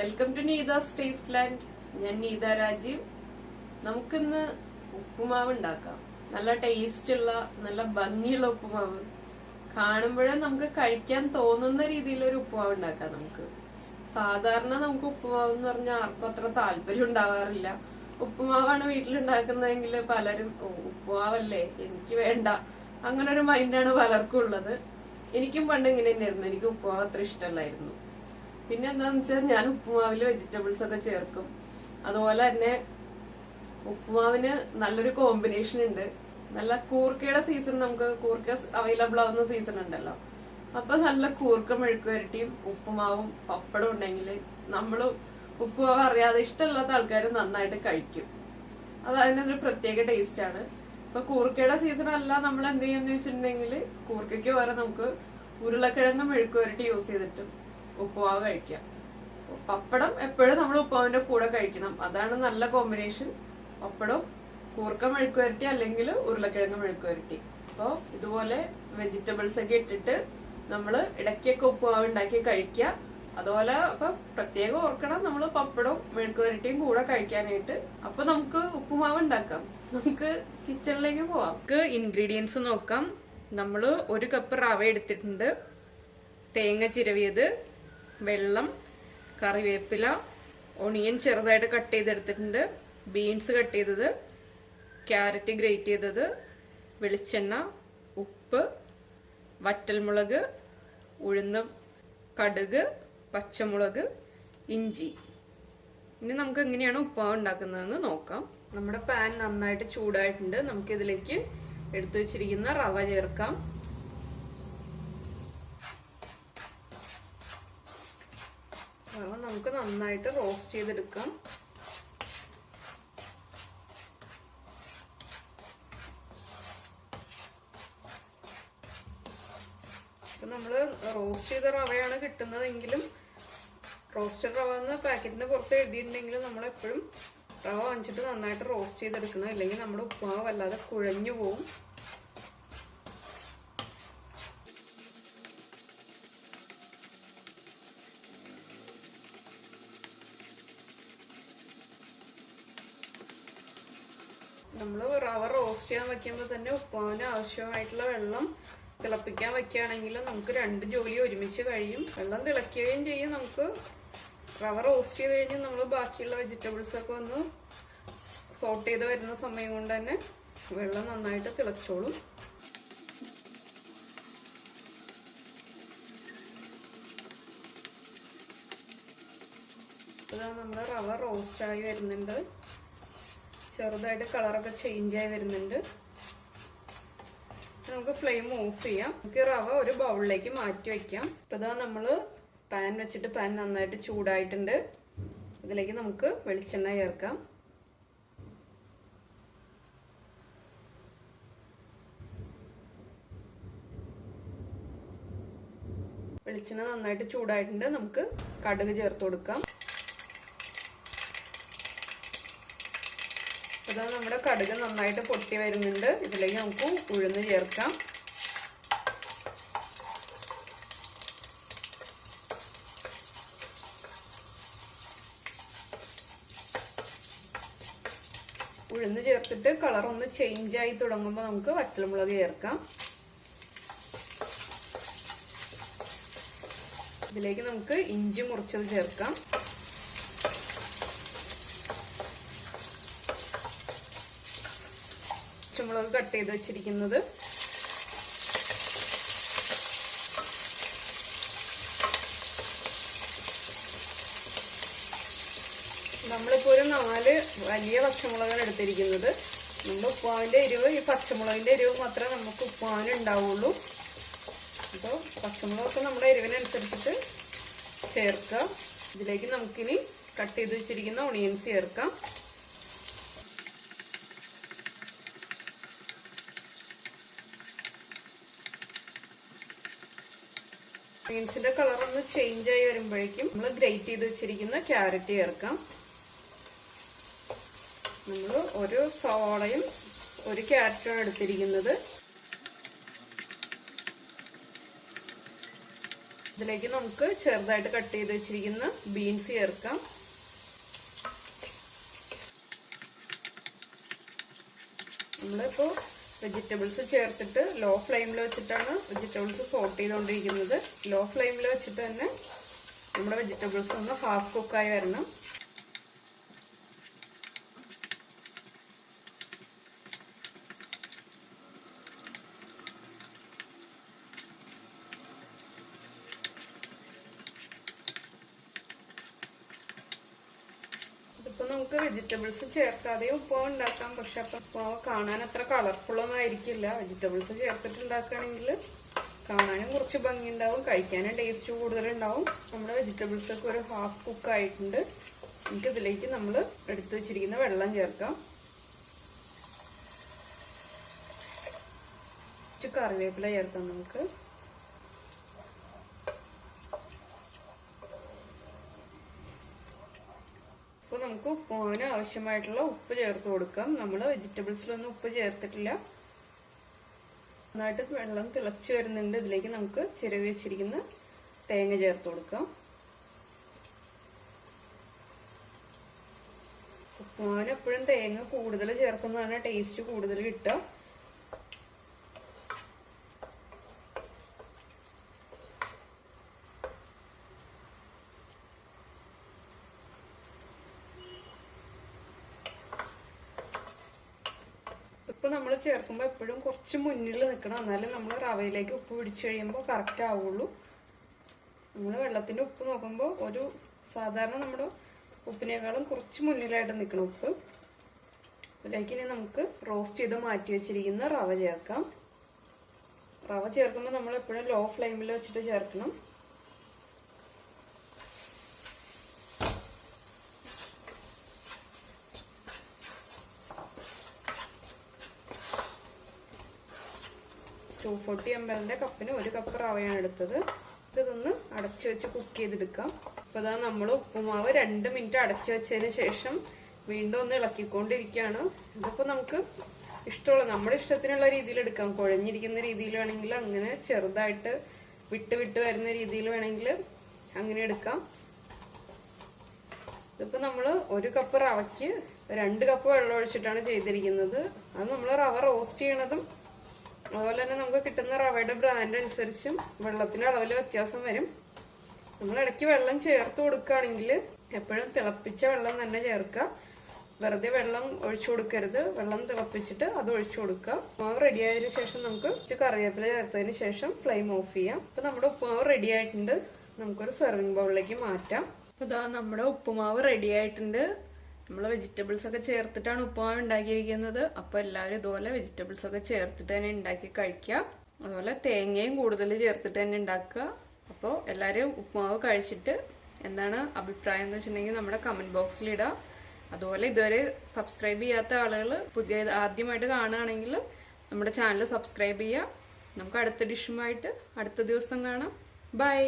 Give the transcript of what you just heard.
Welcome to Neethas Tasteland. ഞാൻ നീത രാജീവ്. നമുക്കിന്ന് ഉപ്പുമാവ് ഉണ്ടാക്കാം. നല്ല ടേസ്റ്റ് ഉള്ള നല്ല ഭംഗിയുള്ള ഉപ്പുമാവ്. കാണുമ്പോഴേ നമുക്ക് കഴിക്കാൻ തോന്നുന്ന രീതിയിലൊരു ഉപ്പുമാവ് ഉണ്ടാക്കാം. നമുക്ക് സാധാരണ നമുക്ക് ഉപ്പുമാവ് എന്ന് പറഞ്ഞാൽ ആർക്കും അത്ര താല്പര്യം ഉണ്ടാവാറില്ല. ഉപ്പുമാവാണ് വീട്ടിലുണ്ടാക്കുന്നതെങ്കിൽ പലരും ഉപ്പുമാവല്ലേ എനിക്ക് വേണ്ട, അങ്ങനെ ഒരു മൈൻഡാണ് പലർക്കും ഉള്ളത്. എനിക്കും പണ്ട് ഇങ്ങനെ തന്നെയായിരുന്നു. എനിക്ക് ഉപ്പുമാവ് അത്ര ഇഷ്ടമല്ലായിരുന്നു. പിന്നെ എന്താന്ന് വെച്ചാൽ ഞാൻ ഉപ്പുമാവില് വെജിറ്റബിൾസ് ഒക്കെ ചേർക്കും. അതുപോലെ തന്നെ ഉപ്പുമാവിന് നല്ലൊരു കോമ്പിനേഷൻ ഉണ്ട്. നല്ല കൂർക്കയുടെ സീസൺ, നമുക്ക് കൂർക്ക അവൈലബിൾ ആവുന്ന സീസൺ ഉണ്ടല്ലോ. അപ്പൊ നല്ല കൂർക്ക മെഴുക്ക് വരട്ടിയും ഉപ്പുമാവും പപ്പടം ഉണ്ടെങ്കിൽ നമ്മള് ഉപ്പുമാവ് അറിയാതെ ഇഷ്ടമില്ലാത്ത ആൾക്കാർ നന്നായിട്ട് കഴിക്കും. അത് അതിനൊരു പ്രത്യേക ടേസ്റ്റ് ആണ്. ഇപ്പൊ കൂർക്കയുടെ സീസൺ അല്ല, നമ്മൾ എന്ത് ചെയ്യാന്ന് വെച്ചിട്ടുണ്ടെങ്കിൽ കൂർക്കയ്ക്ക് പകരം നമുക്ക് ഉരുളക്കിഴങ്ങ് മെഴുക്ക് വരട്ടി യൂസ് ചെയ്തിട്ടും ഉപ്പുമാവ് കഴിക്കാം. പപ്പടം എപ്പോഴും നമ്മൾ ഉപ്പുമാവിന്റെ കൂടെ കഴിക്കണം. അതാണ് നല്ല കോമ്പിനേഷൻ. പപ്പടം, കൂർക്ക മെഴുക്ക് വരട്ടി അല്ലെങ്കിൽ ഉരുളക്കിഴങ്ങ് മെഴുക്ക് വരട്ടി. അപ്പൊ ഇതുപോലെ വെജിറ്റബിൾസ് ഒക്കെ ഇട്ടിട്ട് നമ്മള് ഇടയ്ക്കൊക്കെ ഉപ്പുമാവ് ഉണ്ടാക്കി കഴിക്കുക. അതുപോലെ അപ്പൊ പ്രത്യേകം ഓർക്കണം, നമ്മൾ പപ്പടവും മെഴുക്ക് വരട്ടിയും കൂടെ കഴിക്കാനായിട്ട്. അപ്പൊ നമുക്ക് ഉപ്പുമാവ് ഉണ്ടാക്കാം. നമുക്ക് കിച്ചണിലേക്ക് പോവാം. നമുക്ക് ഇൻഗ്രീഡിയൻസ് നോക്കാം. നമ്മള് 1 കപ്പ് റവ എടുത്തിട്ടുണ്ട്, തേങ്ങ ചിരവിയത്, വെള്ളം, കറിവേപ്പില, ഒണിയൻ ചെറുതായിട്ട് കട്ട് ചെയ്തെടുത്തിട്ടുണ്ട്, ബീൻസ് കട്ട് ചെയ്തത്, ക്യാരറ്റ് ഗ്രേറ്റ് ചെയ്തത്, വെളിച്ചെണ്ണ, ഉപ്പ്, വറ്റൽമുളക്, ഉഴുന്ന്, കടുക്, പച്ചമുളക്, ഇഞ്ചി. ഇനി നമുക്ക് എങ്ങനെയാണ് ഉപ്പുമാവ് ഉണ്ടാക്കുന്നതെന്ന് നോക്കാം. നമ്മുടെ പാൻ നന്നായിട്ട് ചൂടായിട്ടുണ്ട്. നമുക്കിതിലേക്ക് എടുത്തു വെച്ചിരിക്കുന്ന റവ ചേർക്കാം. റവ നമുക്ക് നന്നായിട്ട് റോസ്റ്റ് ചെയ്തെടുക്കാം. ഇപ്പൊ നമ്മള് റോസ്റ്റ് ചെയ്ത റവയാണ് കിട്ടുന്നതെങ്കിലും, റോസ്റ്റഡ് റവ എന്ന് പാക്കറ്റിന് പുറത്ത് എഴുതിയിട്ടുണ്ടെങ്കിലും നമ്മളെപ്പോഴും റവ വാങ്ങിച്ചിട്ട് നന്നായിട്ട് റോസ്റ്റ് ചെയ്തെടുക്കണം. അല്ലെങ്കിൽ നമ്മുടെ ഉപ്പുമാവ് വല്ലാതെ കുഴഞ്ഞു പോവും. നമ്മൾ റവ റോസ്റ്റ് ചെയ്യാൻ വെക്കുമ്പോൾ തന്നെ ഉപ്പുമാവിന് ആവശ്യമായിട്ടുള്ള വെള്ളം തിളപ്പിക്കാൻ വെക്കുകയാണെങ്കിൽ നമുക്ക് 2 ജോലി ഒരുമിച്ച് കഴിയും. വെള്ളം തിളയ്ക്കുകയും ചെയ്യും. നമുക്ക് റവ റോസ്റ്റ് ചെയ്ത് കഴിഞ്ഞ് നമ്മൾ ബാക്കിയുള്ള വെജിറ്റബിൾസ് ഒക്കെ ഒന്ന് സോട്ട് ചെയ്ത് വരുന്ന സമയം കൊണ്ട് തന്നെ വെള്ളം നന്നായിട്ട് തിളച്ചോളും. അതാണ് നമ്മുടെ റവ റോസ്റ്റായി വരുന്നുണ്ട്. ചെറുതായിട്ട് കളറൊക്കെ ചേഞ്ച് ആയി വരുന്നുണ്ട്. നമുക്ക് ഫ്ലെയിം ഓഫ് ചെയ്യാം. നമുക്ക് റവ ഒരു ബൗളിലേക്ക് മാറ്റി വെക്കാം. ഇപ്പൊ ഇതാ നമ്മള് പാൻ വെച്ചിട്ട് പാൻ നന്നായിട്ട് ചൂടായിട്ടുണ്ട്. ഇതിലേക്ക് നമുക്ക് വെളിച്ചെണ്ണ ചേർക്കാം. വെളിച്ചെണ്ണ നന്നായിട്ട് ചൂടായിട്ടുണ്ട്. നമുക്ക് കടുക് ചേർത്ത് കൊടുക്കാം. അതാ നമ്മുടെ കടുക് നന്നായിട്ട് പൊട്ടി വരുന്നുണ്ട്. ഇതിലേക്ക് നമുക്ക് ഉഴുന്ന് ചേർക്കാം. ഉഴുന്ന് ചേർത്തിട്ട് കളർ ഒന്ന് ചേഞ്ച് ആയി തുടങ്ങുമ്പോൾ നമുക്ക് വറ്റൽമുളക് ചേർക്കാം. ഇതിലേക്ക് നമുക്ക് ഇഞ്ചി മുറിച്ചത് ചേർക്കാം. പച്ചമുളക് കട്ട് ചെയ്ത് വെച്ചിരിക്കുന്നത്, നമ്മളിപ്പോൾ ഒരു 4 വലിയ പച്ചമുളകാണ് എടുത്തിരിക്കുന്നത്. നമ്മൾ ഉപ്പുമാവിൻ്റെ എരിവ്, ഈ പച്ചമുളകിൻ്റെ എരിവ് മാത്രമേ നമുക്ക് ഉപ്പുമാവിന് ഉണ്ടാവുള്ളൂ. അപ്പോൾ പച്ചമുളകൊക്കെ നമ്മുടെ എരിവിനനുസരിച്ചിട്ട് ചേർക്കുക. ഇതിലേക്ക് നമുക്കിനി കട്ട് ചെയ്ത് വെച്ചിരിക്കുന്ന ഒണിയൻസ് ചേർക്കാം. ഒണിയൻസിന്റെ കളർ ഒന്ന് ചേഞ്ച് ആയി വരുമ്പോഴേക്കും നമ്മൾ ഗ്രേറ്റ് ചെയ്ത് വെച്ചിരിക്കുന്ന ക്യാരറ്റ് ചേർക്കാം. നമ്മൾ ഒരു സവാളയും 1 ക്യാരറ്റും എടുത്തിരിക്കുന്നത്. ഇതിലേക്ക് നമുക്ക് ചെറുതായിട്ട് കട്ട് ചെയ്ത് വെച്ചിരിക്കുന്ന ബീൻസ് ചേർക്കാം. നമ്മളിപ്പോൾ വെജിറ്റബിൾസ് ചേർത്തിട്ട് ലോ ഫ്ലെയിമിൽ വെച്ചിട്ടാണ് വെജിറ്റബിൾസ് സോട്ട് ചെയ്തുകൊണ്ടിരിക്കുന്നത്. ലോ ഫ്ലെയിമിൽ വെച്ചിട്ട് തന്നെ നമ്മുടെ വെജിറ്റബിൾസ് ഒന്ന് ഹാഫ് കുക്കായി വരണം. ഇതിപ്പോൾ നമുക്ക് വെജിറ്റബിൾസ് ചേർക്കാതെ ഉപ്പുമാവ് ഉണ്ടാക്കാം. പക്ഷെ അപ്പം ഉപ്പുമാവ് കാണാൻ അത്ര കളർഫുള്ളൊന്നും ആയിരിക്കില്ല. വെജിറ്റബിൾസ് ചേർത്തിട്ട് ഉണ്ടാക്കുകയാണെങ്കിൽ കാണാനും കുറച്ച് ഭംഗി ഉണ്ടാവും, കഴിക്കാനും ടേസ്റ്റ് കൂടുതലുണ്ടാവും. നമ്മുടെ വെജിറ്റബിൾസ് ഒക്കെ ഒരു ഹാഫ് കുക്ക് ആയിട്ടുണ്ട്. നമുക്ക് ഇതിലേക്ക് നമ്മൾ എടുത്തു വെച്ചിരിക്കുന്ന വെള്ളം ചേർക്കാം. കുറച്ച് കറിവേപ്പില ചേർക്കാം നമുക്ക്. അപ്പോൾ നമുക്ക് ഉപ്പുമാവിന് ആവശ്യമായിട്ടുള്ള ഉപ്പ് ചേർത്ത് കൊടുക്കാം. നമ്മൾ വെജിറ്റബിൾസിലൊന്നും ഉപ്പ് ചേർത്തിട്ടില്ല. നന്നായിട്ട് വെള്ളം തിളച്ച് വരുന്നുണ്ട്. ഇതിലേക്ക് നമുക്ക് ചിരവി വെച്ചിരിക്കുന്ന തേങ്ങ ചേർത്ത് കൊടുക്കാം. ഉപ്പുമാവിന് എപ്പോഴും തേങ്ങ കൂടുതൽ ചേർക്കുന്നതാണ് ടേസ്റ്റ് കൂടുതൽ കിട്ടുക. ഉപ്പ് നമ്മൾ ചേർക്കുമ്പോൾ എപ്പോഴും കുറച്ച് മുന്നിൽ നിൽക്കണം, എന്നാലും നമ്മൾ റവയിലേക്ക് ഉപ്പ് പിടിച്ച് കഴിയുമ്പോൾ കറക്റ്റ് ആവുള്ളൂ. നമ്മൾ വെള്ളത്തിൻ്റെ ഉപ്പ് നോക്കുമ്പോൾ ഒരു സാധാരണ നമ്മുടെ ഉപ്പിനേക്കാളും കുറച്ച് മുന്നിലായിട്ട് നിൽക്കണം ഉപ്പ്. ഇതിലേക്ക് ഇനി നമുക്ക് റോസ്റ്റ് ചെയ്ത് മാറ്റി വെച്ചിരിക്കുന്ന റവ ചേർക്കാം. റവ ചേർക്കുമ്പോൾ നമ്മൾ എപ്പോഴും ലോ ഫ്ലെയിമിൽ വെച്ചിട്ട് ചേർക്കണം. ടു 240 ml കപ്പിന് 1 കപ്പ് റവയാണ് എടുത്തത്. ഇതൊന്ന് അടച്ചു വെച്ച് കുക്ക് ചെയ്തെടുക്കാം. അപ്പോൾ ഇതാ നമ്മൾ ഉപ്പുമാവ് 2 മിനിറ്റ് അടച്ചു വെച്ചതിന് ശേഷം വീണ്ടും ഒന്ന് ഇളക്കിക്കൊണ്ടിരിക്കുകയാണ്. ഇതിപ്പോൾ നമുക്ക് ഇഷ്ടമുള്ള നമ്മുടെ ഇഷ്ടത്തിനുള്ള രീതിയിൽ എടുക്കാം. കുഴഞ്ഞിരിക്കുന്ന രീതിയിൽ വേണമെങ്കിൽ അങ്ങനെ, ചെറുതായിട്ട് വിട്ട് വിട്ട് വരുന്ന രീതിയിൽ വേണമെങ്കിൽ അങ്ങനെ എടുക്കാം. ഇതിപ്പോൾ നമ്മൾ 1 കപ്പ് റവയ്ക്ക് 2 കപ്പ് വെള്ളം ഒഴിച്ചിട്ടാണ് ചെയ്തിരിക്കുന്നത്. അത് നമ്മൾ റവ റോസ്റ്റ് ചെയ്യണതും അതുപോലെ തന്നെ നമുക്ക് കിട്ടുന്ന റവയുടെ ബ്രാൻഡ് അനുസരിച്ചും വെള്ളത്തിൻ്റെ അളവിൽ വ്യത്യാസം വരും. നമ്മൾ ഇടയ്ക്ക് വെള്ളം ചേർത്ത് കൊടുക്കുകയാണെങ്കിൽ എപ്പോഴും തിളപ്പിച്ച വെള്ളം തന്നെ ചേർക്കുക. വെറുതെ വെള്ളം ഒഴിച്ചു കൊടുക്കരുത്. വെള്ളം തിളപ്പിച്ചിട്ട് അത് ഒഴിച്ചു കൊടുക്കുക. ഉപ്പുമാവ് റെഡി ആയതിനു ശേഷം നമുക്ക് കുറച്ച് കറിവേപ്പില ചേർത്തതിന് ശേഷം ഫ്ലെയിം ഓഫ് ചെയ്യാം. അപ്പോൾ നമ്മുടെ ഉപ്പുമാവ് റെഡി ആയിട്ടുണ്ട്. നമുക്കൊരു സെർവിങ് ബൗളിലേക്ക് മാറ്റാം. അപ്പോൾ ഇതാ നമ്മുടെ ഉപ്പുമാവ് റെഡി ആയിട്ടുണ്ട്. നമ്മൾ വെജിറ്റബിൾസ് ഒക്കെ ചേർത്തിട്ടാണ് ഉപ്പുമാവ് ഉണ്ടാക്കിയിരിക്കുന്നത്. അപ്പോൾ എല്ലാവരും ഇതുപോലെ വെജിറ്റബിൾസ് ഒക്കെ ചേർത്തിട്ട് തന്നെ ഉണ്ടാക്കി കഴിക്കുക. അതുപോലെ തേങ്ങയും കൂടുതൽ ചേർത്തിട്ട് തന്നെ ഉണ്ടാക്കുക. അപ്പോൾ എല്ലാവരും ഉപ്പുമാവ് കഴിച്ചിട്ട് എന്താണ് അഭിപ്രായം എന്ന് വെച്ചിട്ടുണ്ടെങ്കിൽ നമ്മുടെ കമൻറ്റ് ബോക്സിൽ ഇടുക. അതുപോലെ ഇതുവരെ സബ്സ്ക്രൈബ് ചെയ്യാത്ത ആളുകൾ ആദ്യമായിട്ട് കാണുകയാണെങ്കിൽ നമ്മുടെ ചാനൽ സബ്സ്ക്രൈബ് ചെയ്യുക. നമുക്ക് അടുത്ത ഡിഷുമായിട്ട് അടുത്ത ദിവസം കാണാം. ബൈ.